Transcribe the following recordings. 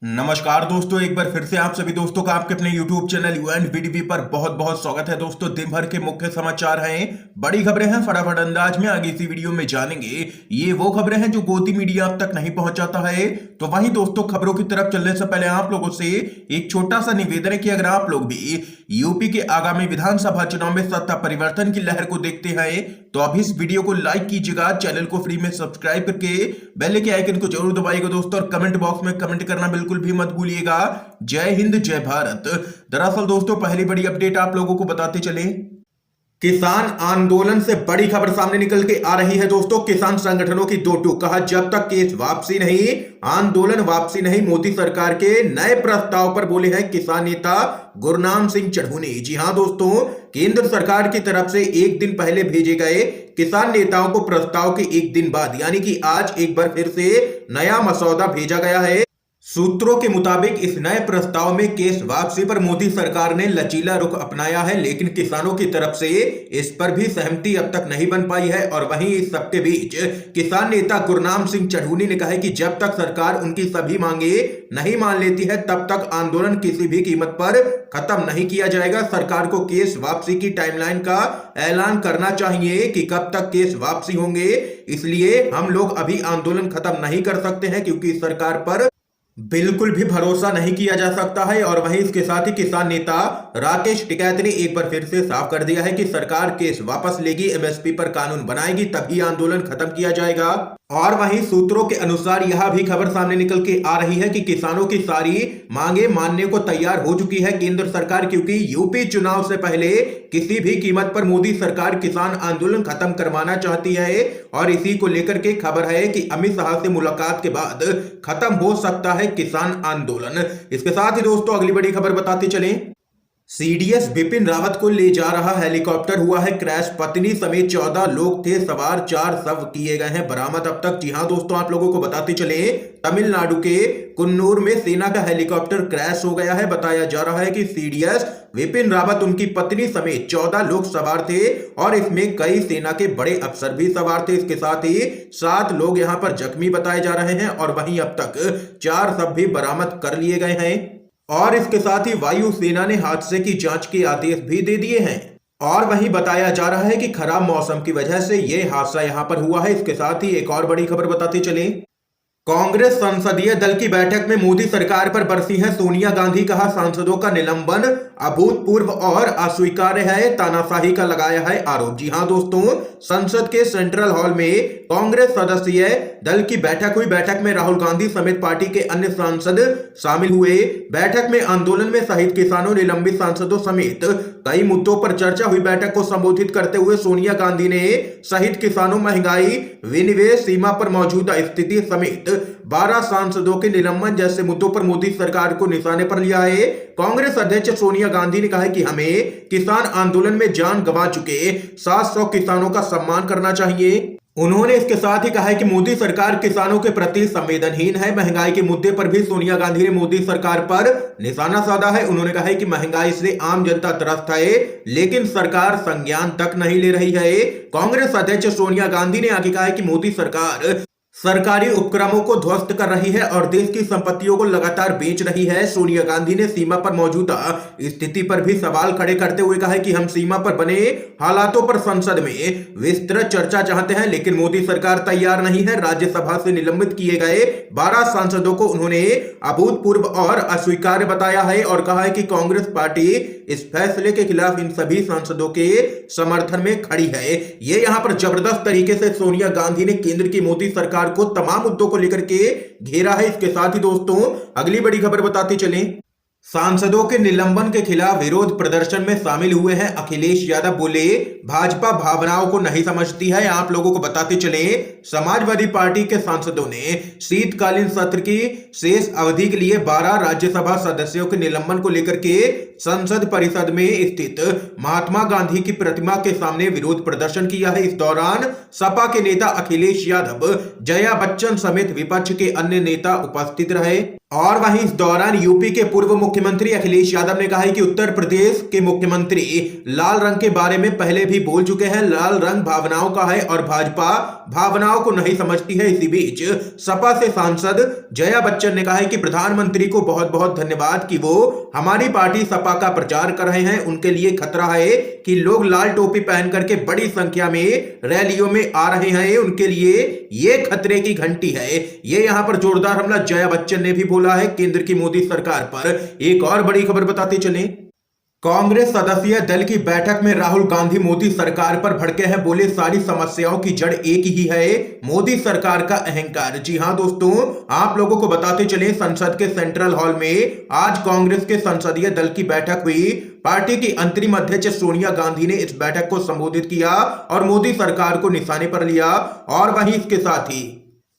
नमस्कार दोस्तों, एक बार फिर से आप सभी दोस्तों का आपके अपने YouTube चैनल यूएनवीडीवी पर बहुत बहुत स्वागत है। दोस्तों, दिन भर के मुख्य समाचार हैं, बड़ी खबरें हैं, फटाफट अंदाज में आगे इसी वीडियो में जानेंगे। ये वो खबरें हैं जो गोदी मीडिया अब तक नहीं पहुंचाता है। तो वहीं दोस्तों, खबरों की तरफ चलने से पहले आप लोगों से एक छोटा सा निवेदन है कि अगर आप लोग भी यूपी के आगामी विधानसभा चुनाव में सत्ता परिवर्तन की लहर को देखते हैं तो अभी इस वीडियो को लाइक कीजिएगा, चैनल को फ्री में सब्सक्राइब करके बेल के आइकन को जरूर दबाइएगा दोस्तों, और कमेंट बॉक्स में कमेंट करना बिल्कुल भी मत भूलिएगा। जय हिंद, जय भारत। दरअसल दोस्तों, पहली बड़ी अपडेट आप लोगों को बताते चले, किसान आंदोलन से बड़ी खबर सामने निकल के आ रही है। दोस्तों, किसान संगठनों की दो टूक, कहा जब तक केस वापसी नहीं, आंदोलन वापसी नहीं। मोदी सरकार के नए प्रस्ताव पर बोले हैं किसान नेता गुरनाम सिंह चढ़ूनी। जी हां दोस्तों, केंद्र सरकार की तरफ से एक दिन पहले भेजे गए किसान नेताओं को प्रस्ताव के एक दिन बाद यानी कि आज एक बार फिर से नया मसौदा भेजा गया है। सूत्रों के मुताबिक इस नए प्रस्ताव में केस वापसी पर मोदी सरकार ने लचीला रुख अपनाया है, लेकिन किसानों की तरफ से इस पर भी सहमति अब तक नहीं बन पाई है। और वहीं इस सबके बीच किसान नेता गुरनाम सिंह चढ़ूनी ने कहा है कि जब तक सरकार उनकी सभी मांगे नहीं मान लेती है तब तक आंदोलन किसी भी कीमत पर खत्म नहीं किया जाएगा। सरकार को केस वापसी की टाइमलाइन का ऐलान करना चाहिए कि कब तक केस वापसी होंगे, इसलिए हम लोग अभी आंदोलन खत्म नहीं कर सकते हैं क्योंकि सरकार पर बिल्कुल भी भरोसा नहीं किया जा सकता है। और वहीं इसके साथ ही किसान नेता राकेश टिकैत ने एक बार फिर से साफ कर दिया है कि सरकार केस वापस लेगी, एमएसपी पर कानून बनाएगी, तभी आंदोलन खत्म किया जाएगा। और वहीं सूत्रों के अनुसार यह भी खबर सामने निकल के आ रही है कि किसानों की सारी मांगे मानने को तैयार हो चुकी है केंद्र सरकार, क्योंकि यूपी चुनाव से पहले किसी भी कीमत पर मोदी सरकार किसान आंदोलन खत्म करवाना चाहती है। और इसी को लेकर के खबर है कि अमित शाह से मुलाकात के बाद खत्म हो सकता है किसान आंदोलन। इसके साथ ही दोस्तों, अगली बड़ी खबर बताते चलें, सीडीएस बिपिन रावत को ले जा रहा हेलीकॉप्टर हुआ है क्रैश, पत्नी समेत 14 लोग थे सवार, 4 शव किए गए हैं बरामद अब तक। जी हां दोस्तों, आप लोगों को बताते चले, तमिलनाडु के कुन्नूर में सेना का हेलीकॉप्टर क्रैश हो गया है। बताया जा रहा है कि सीडीएस बिपिन रावत, उनकी पत्नी समेत 14 लोग सवार थे और इसमें कई सेना के बड़े अफसर भी सवार थे। इसके साथ ही 7 लोग यहां पर जख्मी बताए जा रहे हैं और वहीं अब तक 4 शव भी बरामद कर लिए गए हैं। और इसके साथ ही वायुसेना ने हादसे की जांच के आदेश भी दे दिए हैं। और वहीं बताया जा रहा है कि खराब मौसम की वजह से यह हादसा यहां पर हुआ है। इसके साथ ही एक और बड़ी खबर बताते चले, कांग्रेस संसदीय दल की बैठक में मोदी सरकार पर बरसी है सोनिया गांधी, कहा सांसदों का निलंबन अभूतपूर्व और अस्वीकार्य है, तानाशाही का लगाया है आरोप। जी हां दोस्तों, संसद के सेंट्रल हॉल में कांग्रेस सदस्यीय दल की बैठक हुई। बैठक में राहुल गांधी समेत पार्टी के अन्य सांसद शामिल हुए। बैठक में आंदोलन में शहीद किसानों, निलंबित सांसदों समेत कई मुद्दों पर चर्चा हुई। बैठक को संबोधित करते हुए सोनिया गांधी ने शहीद किसानों, महंगाई, विनिवेश सीमा पर मौजूदा स्थिति समेत 12 सांसदों के निलंबन जैसे मुद्दों पर मोदी सरकार को निशाने पर लिया है। कांग्रेस अध्यक्ष सोनिया गांधी ने कहा है कि हमें किसान आंदोलन में जान गंवा चुके 700 किसानों का सम्मान करना चाहिए। उन्होंने इसके साथ ही कहा है कि मोदी सरकार किसानों के प्रति संवेदनहीन है। महंगाई के मुद्दे पर भी सोनिया गांधी ने मोदी सरकार पर निशाना साधा है। उन्होंने कहा है कि महंगाई से आम जनता त्रस्त है, लेकिन सरकार संज्ञान तक नहीं ले रही है। कांग्रेस अध्यक्ष सोनिया गांधी ने आगे कहा है कि मोदी सरकार सरकारी उपक्रमों को ध्वस्त कर रही है और देश की संपत्तियों को लगातार बेच रही है। सोनिया गांधी ने सीमा पर मौजूदा स्थिति पर भी सवाल खड़े करते हुए कहा है कि हम सीमा पर बने हालातों पर संसद में विस्तृत चर्चा चाहते हैं, लेकिन मोदी सरकार तैयार नहीं है। राज्यसभा से निलंबित किए गए 12 सांसदों को उन्होंने अभूतपूर्व और अस्वीकार्य बताया है और कहा है कि कांग्रेस पार्टी इस फैसले के खिलाफ इन सभी सांसदों के समर्थन में खड़ी है। ये यहां पर जबरदस्त तरीके से सोनिया गांधी ने केंद्र की मोदी सरकार को तमाम मुद्दों को लेकर के घेरा है। इसके साथ ही दोस्तों, अगली बड़ी खबर बताते चलें, सांसदों के निलंबन के खिलाफ विरोध प्रदर्शन में शामिल हुए हैं अखिलेश यादव। बोले भाजपा भावनाओं को नहीं समझती है। आप लोगों को बताते चले, समाजवादी पार्टी के सांसदों ने शीतकालीन सत्र की शेष अवधि के लिए 12 राज्यसभा सदस्यों के निलंबन को लेकर के संसद परिसर में स्थित महात्मा गांधी की प्रतिमा के सामने विरोध प्रदर्शन किया है। इस दौरान सपा के नेता अखिलेश यादव, जया बच्चन समेत विपक्ष के अन्य नेता उपस्थित रहे। और वहीं इस दौरान यूपी के पूर्व मुख्यमंत्री अखिलेश यादव ने कहा है कि उत्तर प्रदेश के मुख्यमंत्री लाल रंग के बारे में पहले भी बोल चुके हैं। लाल रंग भावनाओं का है और भाजपा भावनाओं को नहीं समझती है। इसी बीच सपा से सांसद जया बच्चन ने कहा है कि प्रधानमंत्री को बहुत बहुत धन्यवाद कि वो हमारी पार्टी सपा का प्रचार कर रहे हैं। उनके लिए खतरा है कि लोग लाल टोपी पहन करके बड़ी संख्या में रैलियों में आ रहे हैं। उनके लिए ये खतरे की घंटी है। ये यहां पर जोरदार हमला जया बच्चन ने भी बोला है केंद्र की मोदी सरकार पर। एक और बड़ी खबर बताते चले, कांग्रेस सदस्यीय दल की बैठक में राहुल गांधी मोदी सरकार पर भड़के हैं। बोले सारी समस्याओं की जड़ एक ही है, मोदी सरकार का अहंकार। जी हां दोस्तों, आप लोगों को बताते चले संसद के सेंट्रल हॉल में आज कांग्रेस के संसदीय दल की बैठक हुई। पार्टी की अंतरिम अध्यक्ष सोनिया गांधी ने इस बैठक को संबोधित किया और मोदी सरकार को निशाने पर लिया। और वहीं इसके साथ ही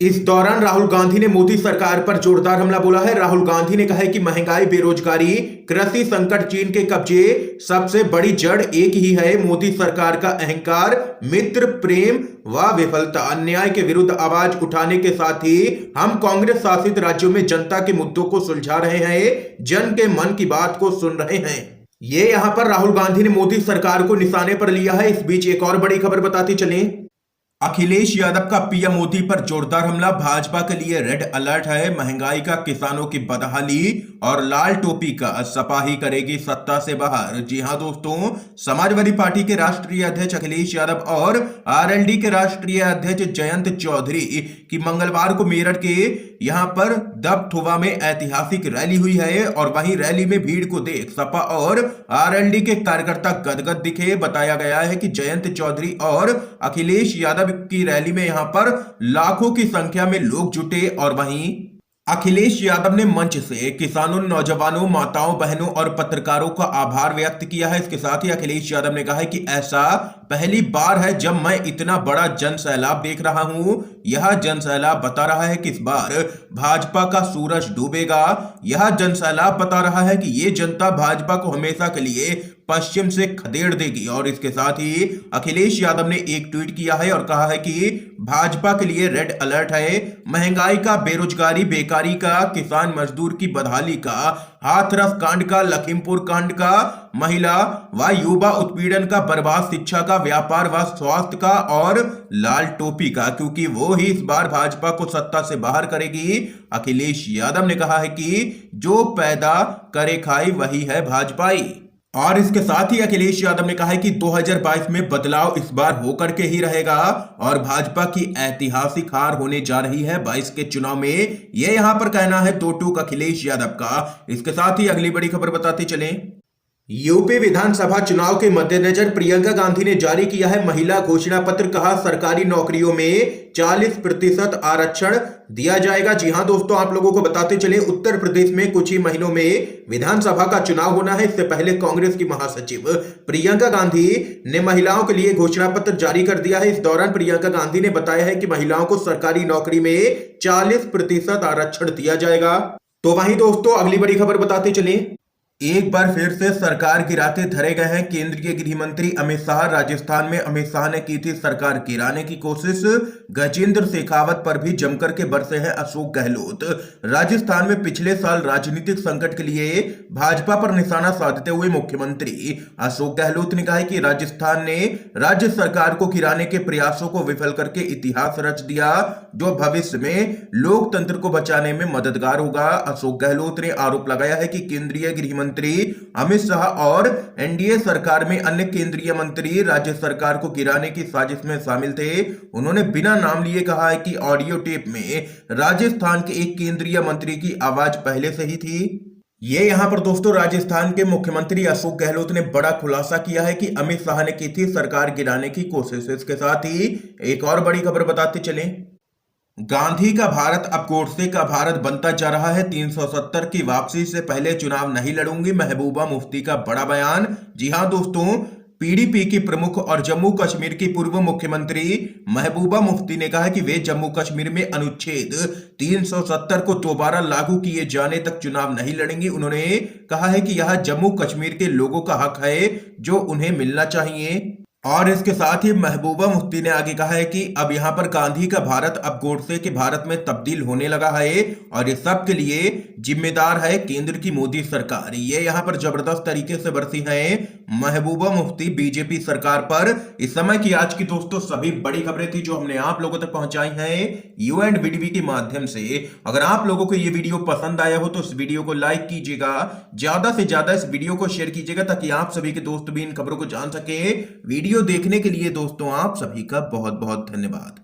इस दौरान राहुल गांधी ने मोदी सरकार पर जोरदार हमला बोला है। राहुल गांधी ने कहा है कि महंगाई, बेरोजगारी, कृषि संकट, चीन के कब्जे, सबसे बड़ी जड़ एक ही है, मोदी सरकार का अहंकार, मित्र प्रेम व विफलता। अन्याय के विरुद्ध आवाज उठाने के साथ ही हम कांग्रेस शासित राज्यों में जनता के मुद्दों को सुलझा रहे हैं, जन के मन की बात को सुन रहे हैं। ये यहां पर राहुल गांधी ने मोदी सरकार को निशाने पर लिया है। इस बीच एक और बड़ी खबर बताते चलें, अखिलेश यादव का पीएम मोदी पर जोरदार हमला। भाजपा के लिए रेड अलर्ट है। महंगाई का, किसानों की बदहाली और लाल टोपी का सपा ही करेगी सत्ता से बाहर। जी हां दोस्तों, समाजवादी पार्टी के राष्ट्रीय अध्यक्ष अखिलेश यादव और आरएलडी के राष्ट्रीय अध्यक्ष जयंत चौधरी की मंगलवार को मेरठ के यहां पर दबथुवा में ऐतिहासिक रैली हुई है। और वहीं रैली में भीड़ को देख सपा और आरएलडी के कार्यकर्ता गदगद दिखे। बताया गया है कि जयंत चौधरी और अखिलेश यादव की रैली में यहां पर लाखों की संख्या में लोग जुटे। और वहीं अखिलेश यादव ने मंच से किसानों, नौजवानों, माताओं, बहनों और पत्रकारों का आभार व्यक्त किया है। इसके साथ ही अखिलेश यादव ने कहा है कि ऐसा पहली बार है जब मैं इतना बड़ा जन सैलाब देख रहा हूं। यह जन सैलाब बता रहा है कि इस बार भाजपा का सूरज डूबेगा। यह जन सैलाब बता रहा है कि ये जनता भाजपा को हमेशा के लिए पश्चिम से खदेड़ देगी। और इसके साथ ही अखिलेश यादव ने एक ट्वीट किया है और कहा है कि भाजपा के लिए रेड अलर्ट है। महंगाई का, बेरोजगारी, बेकारी का, किसान मजदूर की बदहाली का, हाथरस कांड का, लखीमपुर कांड का, महिला व युवा उत्पीड़न का, बर्बाद शिक्षा का, व्यापार व स्वास्थ्य का और लाल टोपी का, क्योंकि वो ही इस बार भाजपा को सत्ता से बाहर करेगी। अखिलेश यादव ने कहा है कि जो पैदा करे खाई वही है भाजपाई। और इसके साथ ही अखिलेश यादव ने कहा है कि 2022 में बदलाव इस बार होकर के ही रहेगा और भाजपा की ऐतिहासिक हार होने जा रही है 22 के चुनाव में। यह यहां पर कहना है दो टूक अखिलेश यादव का। इसके साथ ही अगली बड़ी खबर बताते चलें, यूपी विधानसभा चुनाव के मद्देनजर प्रियंका गांधी ने जारी किया है महिला घोषणा पत्र। कहा सरकारी नौकरियों में 40% आरक्षण दिया जाएगा। जी हां दोस्तों, आप लोगों को बताते चले उत्तर प्रदेश में कुछ ही महीनों में विधानसभा का चुनाव होना है। इससे पहले कांग्रेस की महासचिव प्रियंका गांधी ने महिलाओं के लिए घोषणा पत्र जारी कर दिया है। इस दौरान प्रियंका गांधी ने बताया है कि महिलाओं को सरकारी नौकरी में 40% आरक्षण दिया जाएगा। तो वहीं दोस्तों अगली बड़ी खबर बताते चले, एक बार फिर से सरकार गिराते धरे गए हैं केंद्रीय गृह मंत्री अमित शाह। राजस्थान में अमित शाह ने की थी सरकार गिराने की कोशिश। गजेंद्र शेखावत पर भी जमकर के बरसे हैं अशोक गहलोत। राजस्थान में पिछले साल राजनीतिक संकट के लिए भाजपा पर निशाना साधते हुए मुख्यमंत्री अशोक गहलोत ने कहा है कि राजस्थान ने राज्य सरकार को गिराने के प्रयासों को विफल करके इतिहास रच दिया, जो भविष्य में लोकतंत्र को बचाने में मददगार होगा। अशोक गहलोत ने आरोप लगाया है कि केंद्रीय गृह मंत्री अमित शाह और एनडीए सरकार में अन्य केंद्रीय मंत्री राज्य सरकार को गिराने की साजिश में शामिल थे। उन्होंने बिना नाम लिए कहा है कि ऑडियो टेप में राजस्थान के एक केंद्रीय मंत्री की आवाज पहले से ही थी। ये यहां पर दोस्तों राजस्थान के मुख्यमंत्री अशोक गहलोत ने बड़ा खुलासा किया है कि अमित शाह ने की थी सरकार गिराने की कोशिश। इसके साथ ही एक और बड़ी खबर बताते चलें, गांधी का भारत अब गोडसे का भारत बनता जा रहा है। 370 की वापसी से पहले चुनाव नहीं लड़ूंगी, महबूबा मुफ्ती का बड़ा बयान। जी हां दोस्तों, पीडीपी की प्रमुख और जम्मू कश्मीर की पूर्व मुख्यमंत्री महबूबा मुफ्ती ने कहा कि वे जम्मू कश्मीर में अनुच्छेद 370 को दोबारा लागू किए जाने तक चुनाव नहीं लड़ेंगी। उन्होंने कहा है कि यह जम्मू कश्मीर के लोगों का हक है जो उन्हें मिलना चाहिए। और इसके साथ ही महबूबा मुफ्ती ने आगे कहा है कि अब यहाँ पर गांधी का भारत अब गोडसे के भारत में तब्दील होने लगा है और इस सब के लिए जिम्मेदार है केंद्र की मोदी सरकार। ये यहाँ पर जबरदस्त तरीके से बरसी है महबूबा मुफ्ती बीजेपी सरकार पर। इस समय की आज की दोस्तों सभी बड़ी खबरें थी जो हमने आप लोगों तक पहुंचाई हैं यू एंड वीडीवी के माध्यम से। अगर आप लोगों को ये वीडियो पसंद आया हो तो इस वीडियो को लाइक कीजिएगा, ज्यादा से ज्यादा इस वीडियो को शेयर कीजिएगा ताकि आप सभी के दोस्त भी इन खबरों को जान सके। वीडियो देखने के लिए दोस्तों आप सभी का बहुत बहुत धन्यवाद।